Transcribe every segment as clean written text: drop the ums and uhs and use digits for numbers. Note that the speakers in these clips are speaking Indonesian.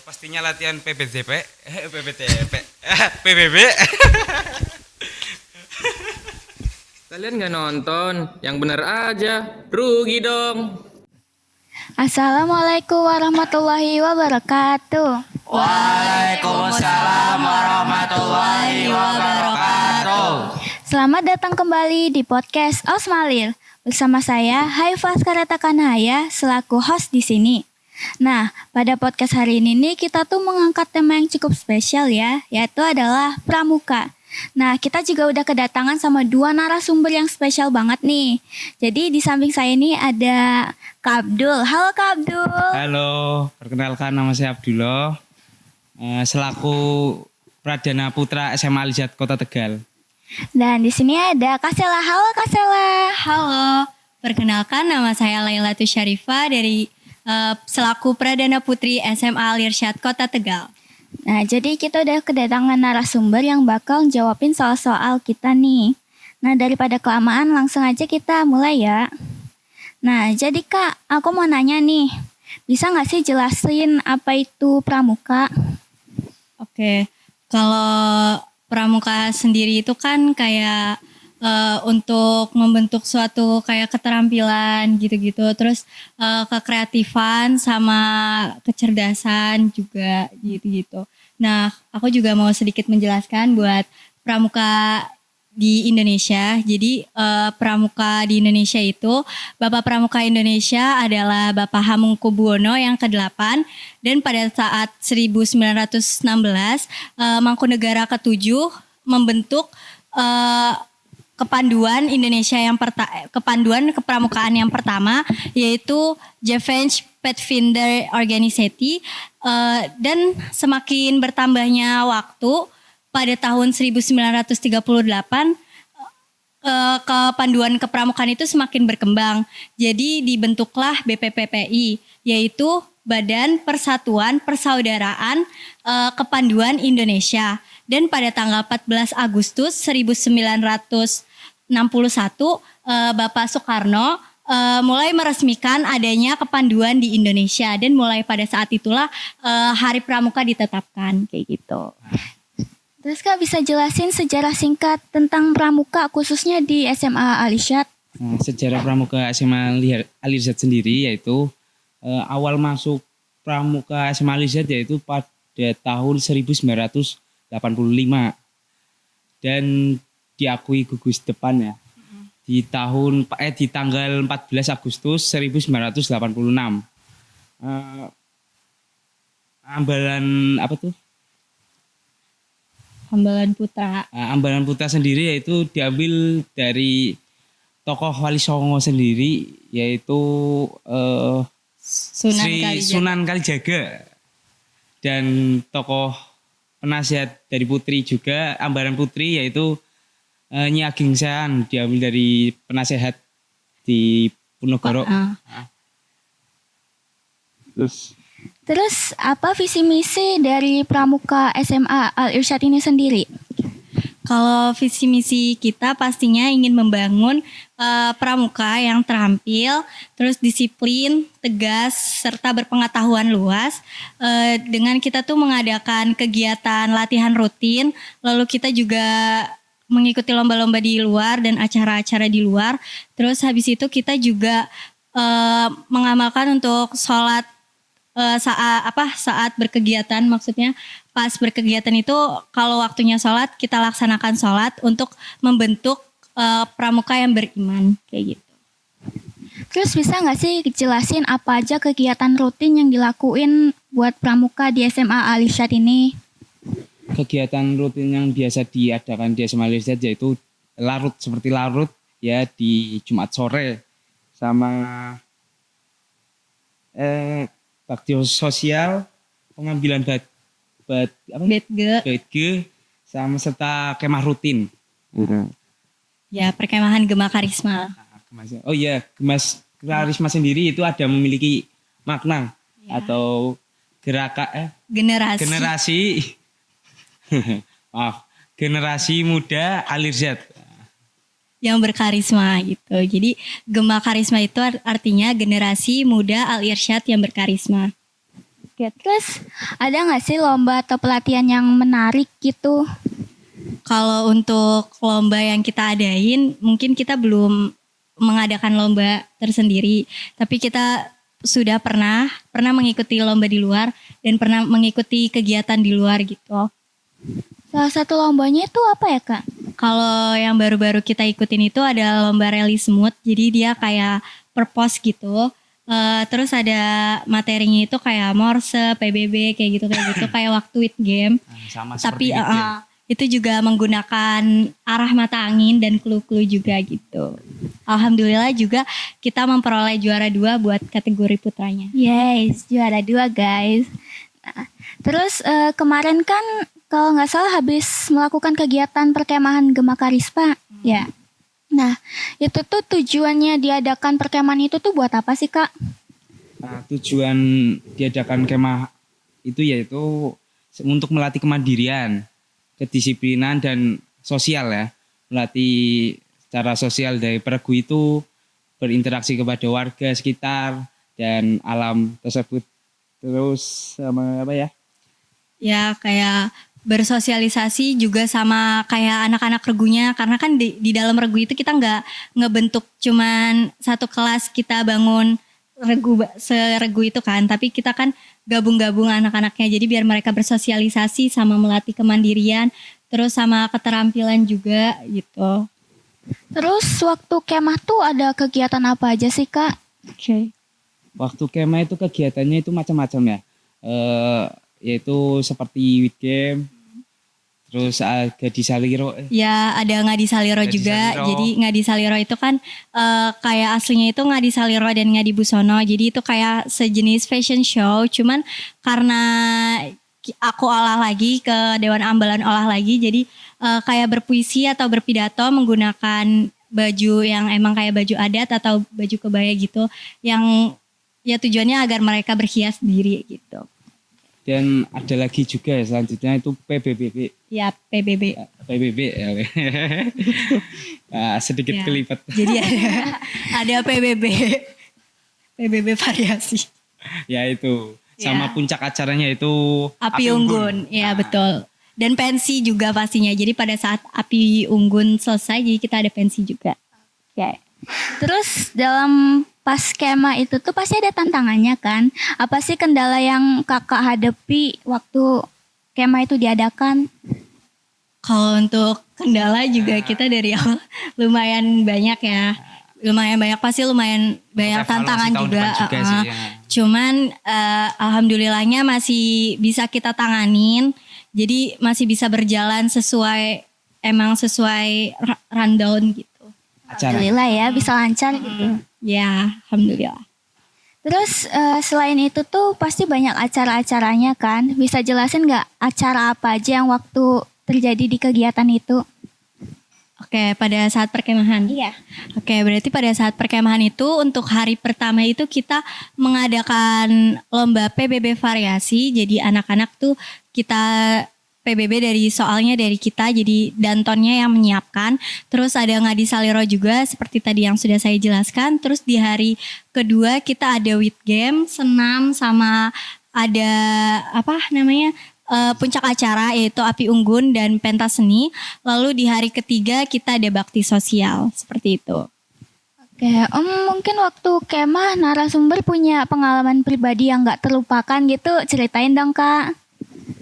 Pastinya latihan PBTP, PBTP, PBB. Kalian nggak nonton? Yang bener aja, rugi dong. Assalamualaikum warahmatullahi wabarakatuh. Waalaikumsalam warahmatullahi wabarakatuh. Selamat datang kembali di podcast Osmalil. Bersama saya Haifaz Karatakanaya selaku host di sini. Nah, pada podcast hari ini nih kita tuh mengangkat tema yang cukup spesial ya, yaitu adalah pramuka. Nah, kita juga udah kedatangan sama dua narasumber yang spesial banget nih. Jadi di samping saya ini ada Kak Abdul. Halo Kak Abdul. Halo, perkenalkan nama saya Abdullah. Selaku Pradana Putra SMA Alizat Kota Tegal. Dan di sini ada Kak Sela. Halo Kak Sela. Halo, perkenalkan nama saya Lailatul Syarifah dari selaku Pradana Putri SMA Al-Irsyad Kota Tegal. Nah, jadi kita udah kedatangan narasumber yang bakal jawabin soal-soal kita nih. Nah, daripada kelamaan langsung aja kita mulai ya. Nah, jadi Kak, aku mau nanya nih. Bisa gak sih jelasin apa itu pramuka? Oke, kalau pramuka sendiri itu kan kayak untuk membentuk suatu kayak keterampilan gitu-gitu. Terus kekreatifan sama kecerdasan juga gitu-gitu. Nah, aku juga mau sedikit menjelaskan buat pramuka di Indonesia. Jadi pramuka di Indonesia itu, Bapak Pramuka Indonesia adalah Bapak Hamengkubuwono yang ke-8. Dan pada saat 1916, Mangkunegara ke-7 membentuk kepanduan Indonesia kepanduan kepramukaan yang pertama, yaitu Javens Pathfinder Organization. Dan semakin bertambahnya waktu, pada tahun 1938 kepanduan kepramukaan itu semakin berkembang. Jadi dibentuklah BPPPI, yaitu Badan Persatuan Persaudaraan Kepanduan Indonesia. Dan pada tanggal 14 Agustus 1961 Bapak Soekarno mulai meresmikan adanya kepanduan di Indonesia, dan mulai pada saat itulah Hari Pramuka ditetapkan kayak gitu. Terus Kak bisa jelasin sejarah singkat tentang pramuka khususnya di SMA Al-Irsyad? Nah, sejarah pramuka SMA Alizat sendiri yaitu awal masuk pramuka SMA Alizat yaitu pada tahun 1985 dan diakui gugus depan ya. Di tanggal 14 Agustus 1986. Ambalan apa tuh? Hambalan Putra. Ambalan Putra sendiri yaitu diambil dari tokoh Wali Songo sendiri, yaitu Sunan Kalijaga, dan tokoh penasihat dari Putri juga, Ambalan Putri, yaitu Nyi Ageng Sean, diambil dari penasihat di Ponorogo. Terus apa visi misi dari pramuka SMA Al-Irsyad ini sendiri? Kalau visi misi kita pastinya ingin membangun pramuka yang terampil, terus disiplin, tegas, serta berpengetahuan luas. Dengan kita tuh mengadakan kegiatan latihan rutin, lalu kita juga mengikuti lomba-lomba di luar dan acara-acara di luar. Terus habis itu kita juga mengamalkan untuk sholat saat berkegiatan, maksudnya pas berkegiatan itu kalau waktunya sholat kita laksanakan sholat untuk membentuk pramuka yang beriman kayak gitu. Terus bisa nggak sih jelasin apa aja kegiatan rutin yang dilakuin buat pramuka di SMA Al-Irsyad ini? Kegiatan rutin yang biasa diadakan di SMA Al-Irsyad yaitu seperti larut ya di Jumat sore, sama bakti sosial, pengambilan Batge, sama serta kemah rutin. Ya, perkemahan Gema Karisma. Oh iya, Gemas Karisma sendiri itu ada memiliki makna atau generasi generasi muda Al-Irsyad yang berkarisma gitu. Jadi Gema Karisma itu artinya generasi muda Al-Irsyad yang berkarisma. Oke, terus ada nggak sih lomba atau pelatihan yang menarik gitu? Kalau untuk lomba yang kita adain, mungkin kita belum mengadakan lomba tersendiri, tapi kita sudah pernah mengikuti lomba di luar dan pernah mengikuti kegiatan di luar gitu. Salah satu lombanya itu apa ya Kak? Kalau yang baru-baru kita ikutin itu ada lomba rally smooth, jadi dia kayak per pos gitu. Terus ada materinya itu kayak Morse, PBB kayak gitu kayak waktu with game. Sama Tapi seperti itu. itu juga menggunakan arah mata angin dan clue-clue juga gitu. Alhamdulillah juga kita memperoleh juara 2 buat kategori putranya. Yes, juara 2 guys. Nah, terus kemarin kan kalau nggak salah habis melakukan kegiatan perkemahan Gema Karisma, ya. Nah, itu tuh tujuannya diadakan perkemahan itu tuh buat apa sih Kak? Nah, tujuan diadakan kemah itu yaitu untuk melatih kemandirian, kedisiplinan dan sosial ya. Melatih secara sosial dari peregu itu berinteraksi kepada warga sekitar dan alam tersebut. Terus sama apa ya? Ya kayak bersosialisasi juga sama kayak anak-anak regunya, karena kan di dalam regu itu kita nggak ngebentuk cuman satu kelas kita bangun regu seregu itu kan, tapi kita kan gabung-gabung anak-anaknya, jadi biar mereka bersosialisasi sama melatih kemandirian terus sama keterampilan juga gitu. Terus waktu kemah tuh ada kegiatan apa aja sih Kak? Oke. Waktu kemah itu kegiatannya itu macam-macam ya. Yaitu seperti with game, terus Ngadi Saliro. Ya ada Ngadi Saliro Ngadi juga. Saliro. Jadi Ngadi Saliro itu kan kayak aslinya itu Ngadi Saliro dan Ngadi Busono. Jadi itu kayak sejenis fashion show. Cuman karena aku olah lagi ke Dewan Ambalan olah lagi. Jadi kayak berpuisi atau berpidato menggunakan baju yang emang kayak baju adat atau baju kebaya gitu. Yang ya tujuannya agar mereka berhias diri gitu. Dan ada lagi juga ya selanjutnya itu PBBB. Ya PBB. PBB ya. Sedikit Ya. kelipet. Jadi ada PBB variasi. Ya itu. Sama Ya. puncak acaranya itu Api Unggun. Ya betul. Dan pensi juga pastinya. Jadi pada saat Api Unggun selesai, jadi kita ada pensi juga. Oke. Terus dalam pas kemah itu tuh pasti ada tantangannya kan? Apa sih kendala yang Kakak hadapi waktu kemah itu diadakan? Kalau untuk kendala juga kita dari awal lumayan banyak ya. Lumayan banyak, pasti lumayan banyak Evaluasi tantangan tahun juga. depan juga sih, ya. Cuman alhamdulillahnya masih bisa kita tanganin. Jadi masih bisa berjalan sesuai rundown gitu. Acara. Alhamdulillah ya bisa lancar gitu. Ya, alhamdulillah. Terus selain itu tuh pasti banyak acara-acaranya kan? Bisa jelasin nggak acara apa aja yang waktu terjadi di kegiatan itu? Oke, pada saat perkemahan. Iya. Oke, berarti pada saat perkemahan itu untuk hari pertama itu kita mengadakan lomba PBB variasi. Jadi anak-anak tuh kita PBB soalnya dari kita, jadi dantonnya yang menyiapkan. Terus ada Ngadi Saliro juga seperti tadi yang sudah saya jelaskan. Terus di hari kedua kita ada with game, senam, sama ada puncak acara yaitu Api Unggun dan pentas seni. Lalu di hari ketiga kita ada bakti sosial seperti itu. Oke, mungkin waktu kemah narasumber punya pengalaman pribadi yang nggak terlupakan gitu, ceritain dong Kak.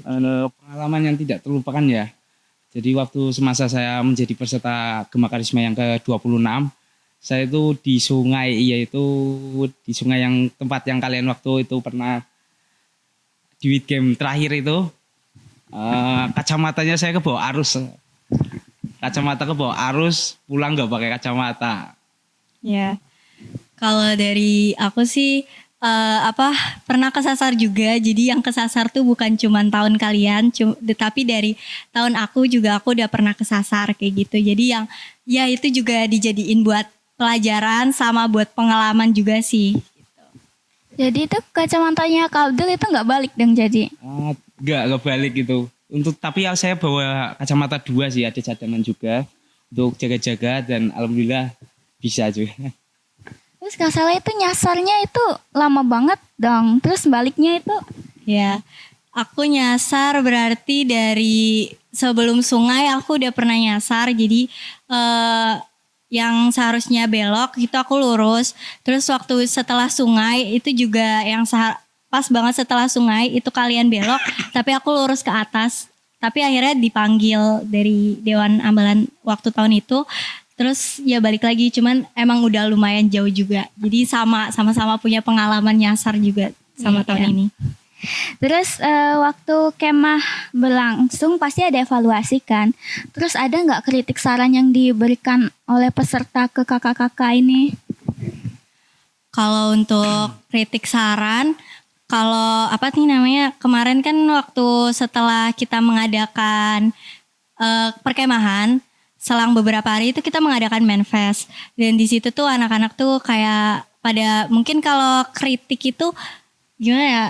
Pengalaman yang tidak terlupakan ya. Jadi waktu semasa saya menjadi peserta Gema Karisma yang ke-26, saya itu di sungai, yaitu di sungai yang tempat yang kalian waktu itu pernah di weed game terakhir itu, kacamatanya saya kebawa arus. Kacamata kebawa arus, pulang nggak pakai kacamata. Ya, kalau dari aku sih pernah kesasar juga. Jadi yang kesasar tuh bukan cuma tahun kalian, tetapi dari tahun aku juga aku udah pernah kesasar kayak gitu. Jadi yang ya itu juga dijadiin buat pelajaran sama buat pengalaman juga sih. Jadi itu kacamatanya Kak Abdul itu nggak balik dong jadi? Nggak balik gitu. Tapi saya bawa kacamata 2 sih, ada cadangan juga untuk jaga-jaga dan alhamdulillah bisa juga. Terus nggak salah itu nyasarnya itu lama banget dong. Terus baliknya itu Ya, aku nyasar berarti dari sebelum sungai aku udah pernah nyasar. Jadi yang seharusnya belok itu aku lurus. Terus waktu setelah sungai itu juga yang pas banget setelah sungai itu kalian belok, tapi aku lurus ke atas. Tapi akhirnya dipanggil dari Dewan Ambalan waktu tahun itu. Terus ya balik lagi, cuman emang udah lumayan jauh juga. Jadi sama-sama punya pengalaman nyasar juga sama tahun ini. Terus waktu kemah berlangsung pasti ada evaluasi kan. Terus ada nggak kritik saran yang diberikan oleh peserta ke kakak-kakak ini? Kalau untuk kritik saran, kalau kemarin kan waktu setelah kita mengadakan perkemahan, selang beberapa hari itu kita mengadakan manifest. Dan di situ tuh anak-anak tuh kayak pada mungkin kalau kritik itu gimana ya?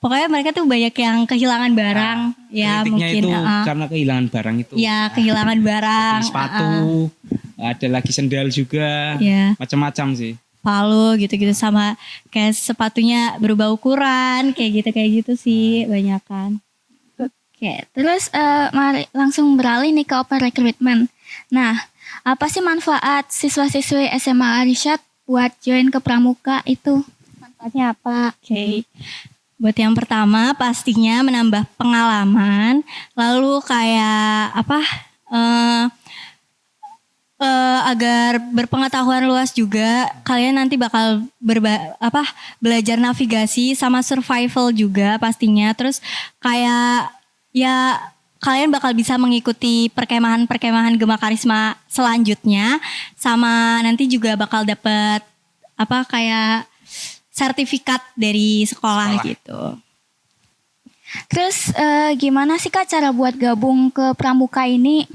Pokoknya mereka tuh banyak yang kehilangan barang. Ya kritiknya mungkin itu karena kehilangan barang itu. Ya kehilangan barang. Sepatu, ada lagi sendal juga, macam-macam sih. Palu gitu-gitu sama kayak sepatunya berubah ukuran kayak gitu sih banyak kan. Oke, terus mari langsung beralih nih ke open recruitment. Nah, apa sih manfaat siswa-siswi SMA Al-Irsyad buat join ke Pramuka itu? Manfaatnya apa? Oke. Buat yang pertama pastinya menambah pengalaman, lalu kayak agar berpengetahuan luas juga. Kalian nanti bakal belajar navigasi sama survival juga pastinya. Terus kayak ya kalian bakal bisa mengikuti perkemahan Gema Karisma selanjutnya, sama nanti juga bakal dapet kayak sertifikat dari sekolah gitu. Terus gimana sih Kak cara buat gabung ke Pramuka ini?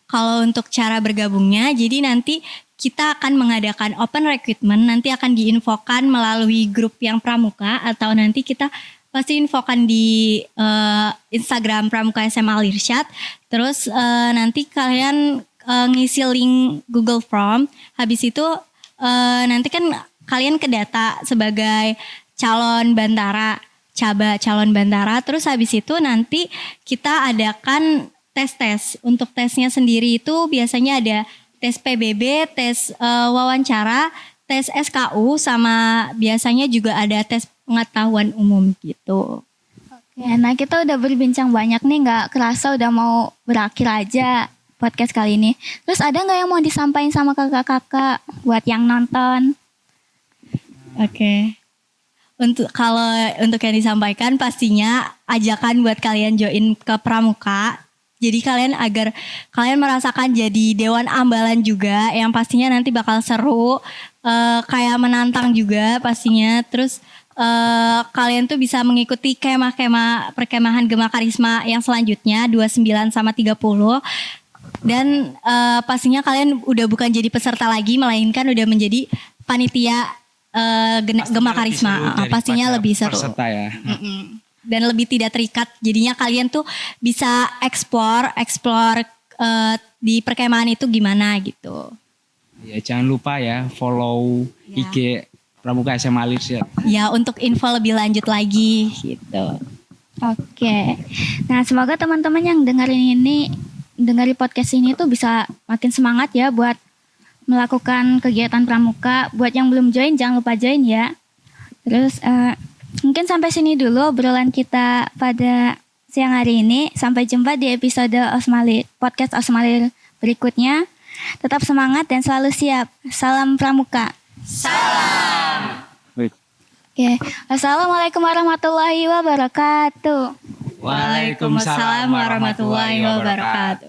Kalau untuk cara bergabungnya, jadi nanti kita akan mengadakan open recruitment, nanti akan diinfokan melalui grup yang Pramuka, atau nanti kita pasti infokan di Instagram Pramuka SMA Al-Irsyad. Terus nanti kalian ngisi link Google Form, habis itu nanti kan kalian kedata sebagai calon bantara, calon bantara. Terus habis itu nanti kita adakan tes. Untuk tesnya sendiri itu biasanya ada tes PBB, tes wawancara, tes SKU, sama biasanya juga ada tes pengetahuan umum gitu. Oke, nah kita udah berbincang banyak nih, gak kerasa udah mau berakhir aja podcast kali ini. Terus ada gak yang mau disampaikan sama kakak-kakak buat yang nonton? Oke. Untuk yang disampaikan pastinya ajakan buat kalian join ke Pramuka. Jadi agar kalian merasakan jadi dewan ambalan juga, yang pastinya nanti bakal seru, kayak menantang juga pastinya. Terus kalian tuh bisa mengikuti perkemahan Gema Karisma yang selanjutnya 29 sama 30. Dan pastinya kalian udah bukan jadi peserta lagi, melainkan udah menjadi panitia Gema Karisma. Pastinya lebih seru. Peserta ya. Dan lebih tidak terikat, jadinya kalian tuh bisa explore di perkemahan itu gimana gitu. Ya jangan lupa ya follow IG Pramuka SMA Al-Irsyad. Ya untuk info lebih lanjut lagi gitu. Oke, nah semoga teman-teman yang dengerin podcast ini tuh bisa makin semangat ya buat melakukan kegiatan Pramuka. Buat yang belum join jangan lupa join ya. Terus mungkin sampai sini dulu obrolan kita pada siang hari ini. Sampai jumpa di episode podcast Osmalir berikutnya. Tetap semangat dan selalu siap. Salam Pramuka. Salam. Oke. Assalamualaikum warahmatullahi wabarakatuh. Waalaikumsalam warahmatullahi wabarakatuh.